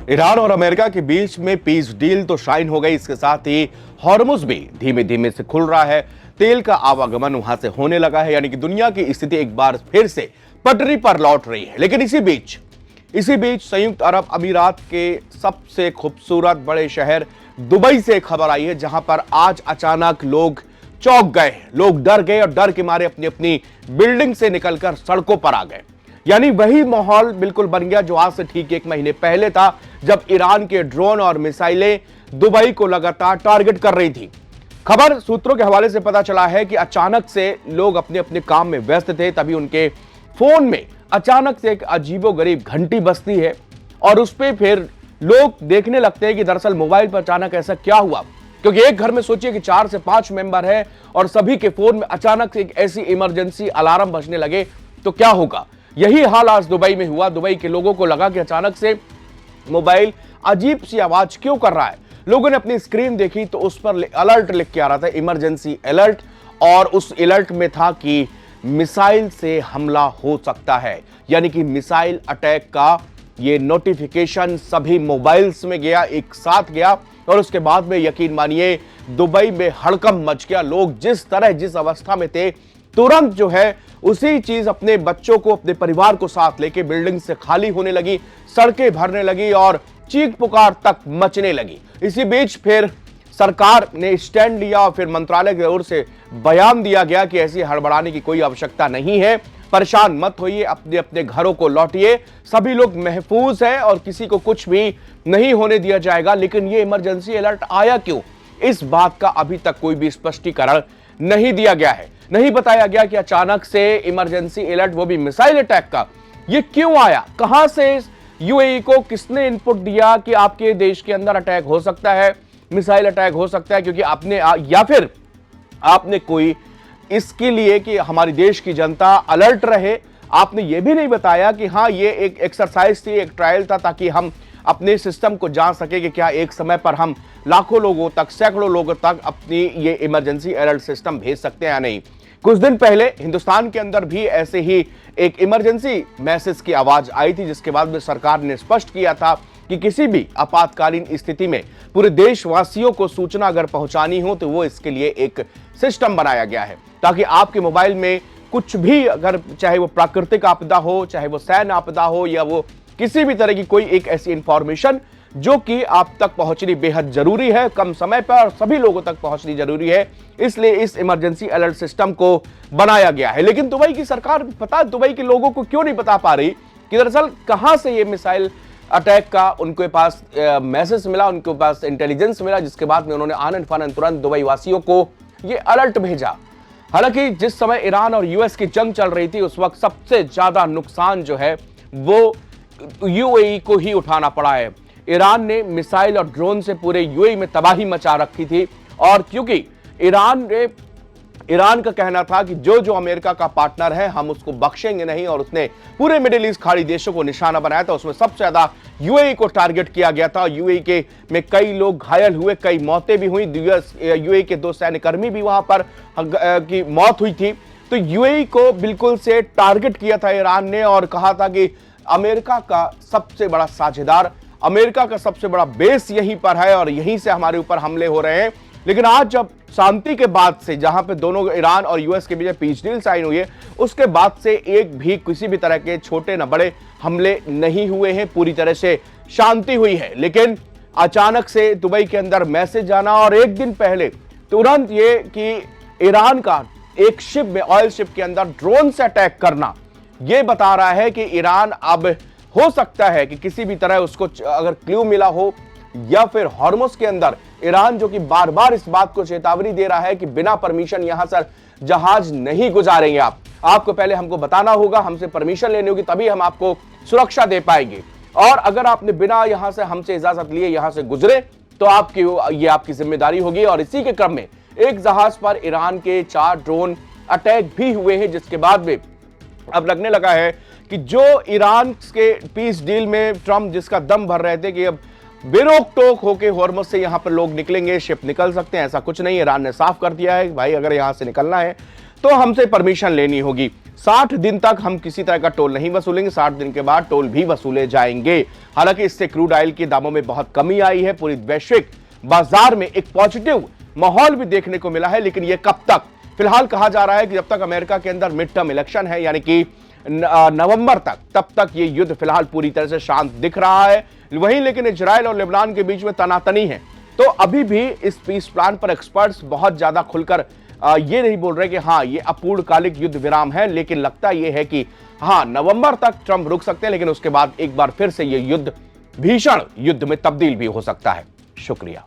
Iran और America के बीच में पीस डील तो शाइन हो गई, इसके साथ ही हॉर्मुज भी धीमे धीमे से खुल रहा है। तेल का आवागमन वहां से होने लगा है, यानी कि दुनिया की स्थिति एक बार फिर से पटरी पर लौट रही है। लेकिन इसी बीच संयुक्त अरब अमीरात के सबसे खूबसूरत बड़े शहर दुबई से खबर आई है, जहां पर आज अचानक लोग चौंक गए, लोग डर गए और डर के मारे अपनी अपनी बिल्डिंग से निकलकर सड़कों पर आ गए। यानी वही माहौल बिल्कुल बन गया जो आज से ठीक 1 महीने पहले था, जब ईरान के ड्रोन और मिसाइलें दुबई को लगातार टारगेट कर रही थी। खबर सूत्रों के हवाले से पता चला है कि अचानक से लोग अपने अपने काम में व्यस्त थे, तभी उनके फोन में अचानक से एक अजीबोगरीब घंटी बजती है और उस पर फिर लोग देखने लगते हैं कि दरअसल मोबाइल पर अचानक ऐसा क्या हुआ। क्योंकि एक घर में सोचिए कि 4 से 5 मेंबर हैं और सभी के फोन में अचानक से एक ऐसी इमरजेंसी अलार्म बजने लगे तो क्या होगा। यही हाल आज दुबई में हुआ। दुबई के लोगों को लगा कि अचानक से मोबाइल अजीब सी आवाज क्यों कर रहा है। लोगों ने अपनी स्क्रीन देखी तो उस पर अलर्ट लिख के आ रहा था, इमरजेंसी अलर्ट, और उस अलर्ट में था कि मिसाइल से हमला हो सकता है। यानी कि मिसाइल अटैक का ये नोटिफिकेशन सभी मोबाइल्स में गया, एक साथ गया, और उसके बाद में यकीन मानिए दुबई में हड़कंप मच गया। लोग जिस अवस्था में थे, तुरंत जो है उसी चीज अपने बच्चों को, अपने परिवार को साथ लेके बिल्डिंग से खाली होने लगी, सड़कें भरने लगी और चीख पुकार तक मचने लगी। इसी बीच फिर सरकार ने स्टैंड लिया और फिर मंत्रालय की ओर से बयान दिया गया कि ऐसी हड़बड़ाने की कोई आवश्यकता नहीं है, परेशान मत होइए, अपने अपने घरों को लौटिए, सभी लोग महफूज हैं और किसी को कुछ भी नहीं होने दिया जाएगा। लेकिन ये इमरजेंसी अलर्ट आया क्यों, इस बात का अभी तक कोई भी स्पष्टीकरण नहीं दिया गया है। नहीं बताया गया कि अचानक से इमरजेंसी अलर्ट, वो भी मिसाइल अटैक का, ये क्यों आया, कहां से यूएई को किसने इनपुट दिया कि आपके देश के अंदर अटैक हो सकता है, मिसाइल अटैक हो सकता है, क्योंकि आपने या फिर आपने कोई इसके लिए कि हमारी देश की जनता अलर्ट रहे, आपने ये भी नहीं बताया कि हाँ ये एक एक्सरसाइज थी, एक ट्रायल था, ताकि हम अपने सिस्टम को जान सके कि क्या एक समय पर हम लाखों लोगों तक, सैकड़ों लोगों तक अपनी ये इमरजेंसी अलर्ट सिस्टम भेज सकते हैं या नहीं। कुछ दिन पहले हिंदुस्तान के अंदर भी ऐसे ही एक इमरजेंसी मैसेज की आवाज आई थी, जिसके बाद में सरकार ने स्पष्ट किया था कि किसी भी आपातकालीन स्थिति में पूरे देशवासियों को सूचना अगर पहुंचानी हो तो वो इसके लिए एक सिस्टम बनाया गया है, ताकि आपके मोबाइल में कुछ भी, अगर चाहे वो प्राकृतिक आपदा हो, चाहे वो सैन्य आपदा हो, या वो किसी भी तरह की कोई एक ऐसी इंफॉर्मेशन जो कि आप तक पहुंचनी बेहद जरूरी है, कम समय पर और सभी लोगों तक पहुंचनी जरूरी है, इसलिए इस इमरजेंसी अलर्ट सिस्टम को बनाया गया है। लेकिन दुबई की सरकार, पता दुबई के लोगों को क्यों नहीं बता पा रही कि दरअसल कहां से ये मिसाइल अटैक का उनके पास मैसेज मिला, उनके पास इंटेलिजेंस मिला, जिसके बाद में उन्होंने आनन फानन तुरंत दुबई वासियों को ये अलर्ट भेजा। हालांकि जिस समय ईरान और यूएस की जंग चल रही थी, उस वक्त सबसे ज्यादा नुकसान जो है वो यूएई को ही उठाना पड़ा है। ईरान ने मिसाइल और ड्रोन से पूरे यूएई में तबाही मचा रखी थी, और क्योंकि ईरान का कहना था कि जो जो अमेरिका का पार्टनर है हम उसको बख्शेंगे नहीं, और उसने पूरे मिडिल ईस्ट खाड़ी देशों को निशाना बनाया था। उसमें सबसे ज्यादा यूएई को टारगेट किया गया था। यूएई के में कई लोग घायल हुए, कई मौतें भी हुई। यूएई के 2 सैन्यकर्मी भी वहां पर की मौत हुई थी। तो यूएई को बिल्कुल से टारगेट किया था ईरान ने और कहा था कि अमेरिका का सबसे बड़ा साझेदार, अमेरिका का सबसे बड़ा बेस यहीं पर है और यहीं से हमारे ऊपर हमले हो रहे हैं। लेकिन आज जब शांति के बाद से, जहां पे दोनों ईरान और यूएस के बीच पीस डील साइन हुई है, उसके बाद से एक भी किसी भी तरह के छोटे न बड़े हमले नहीं हुए हैं, पूरी तरह से शांति हुई है। लेकिन अचानक से दुबई के अंदर मैसेज आना और एक दिन पहले तुरंत ये कि ईरान का एक शिप में, ऑयल शिप के अंदर ड्रोन से अटैक करना, यह बता रहा है कि ईरान अब हो सकता है कि किसी भी तरह उसको अगर क्लू मिला हो, या फिर हॉर्मुज के अंदर ईरान जो कि बार बार इस बात को चेतावनी दे रहा है कि बिना परमिशन यहां से जहाज नहीं गुजारेंगे, आपको पहले हमको बताना होगा, हमसे परमिशन लेनी होगी, तभी हम आपको सुरक्षा दे पाएंगे। और अगर आपने बिना यहां से हमसे इजाजत लिए यहां से गुजरे तो ये आपकी जिम्मेदारी होगी। और इसी के क्रम में एक जहाज पर ईरान के 4 ड्रोन अटैक भी हुए हैं, जिसके बाद में अब लगने लगा है कि जो ईरान के पीस डील में ट्रंप जिसका दम भर रहे थे कि अब बेरोक टोक होके हॉर्मुज से यहां पर लोग निकलेंगे, शिप निकल सकते हैं, ऐसा कुछ नहीं। ईरान ने साफ कर दिया है भाई अगर यहां से निकलना है तो हमसे परमिशन लेनी होगी। 60 दिन तक हम किसी तरह का टोल नहीं वसूलेंगे, 60 दिन के बाद टोल भी वसूले जाएंगे। हालांकि इससे क्रूड ऑयल के दामों में बहुत कमी आई है, पूरी वैश्विक बाजार में एक पॉजिटिव माहौल भी देखने को मिला है, लेकिन यह कब तक? फिलहाल कहा जा रहा है कि जब तक अमेरिका के अंदर मिड टर्म इलेक्शन है, यानी कि नवंबर तक, तब तक ये युद्ध फिलहाल पूरी तरह से शांत दिख रहा है। वहीं लेकिन इजराइल और लेबनान के बीच में तनातनी है, तो अभी भी इस पीस प्लान पर एक्सपर्ट्स बहुत ज्यादा खुलकर ये नहीं बोल रहे कि हाँ ये अपूर्णकालिक युद्ध विराम है, लेकिन लगता यह है कि हाँ नवंबर तक ट्रंप रुक सकते हैं, लेकिन उसके बाद एक बार फिर से ये युद्ध भीषण युद्ध में तब्दील भी हो सकता है। शुक्रिया।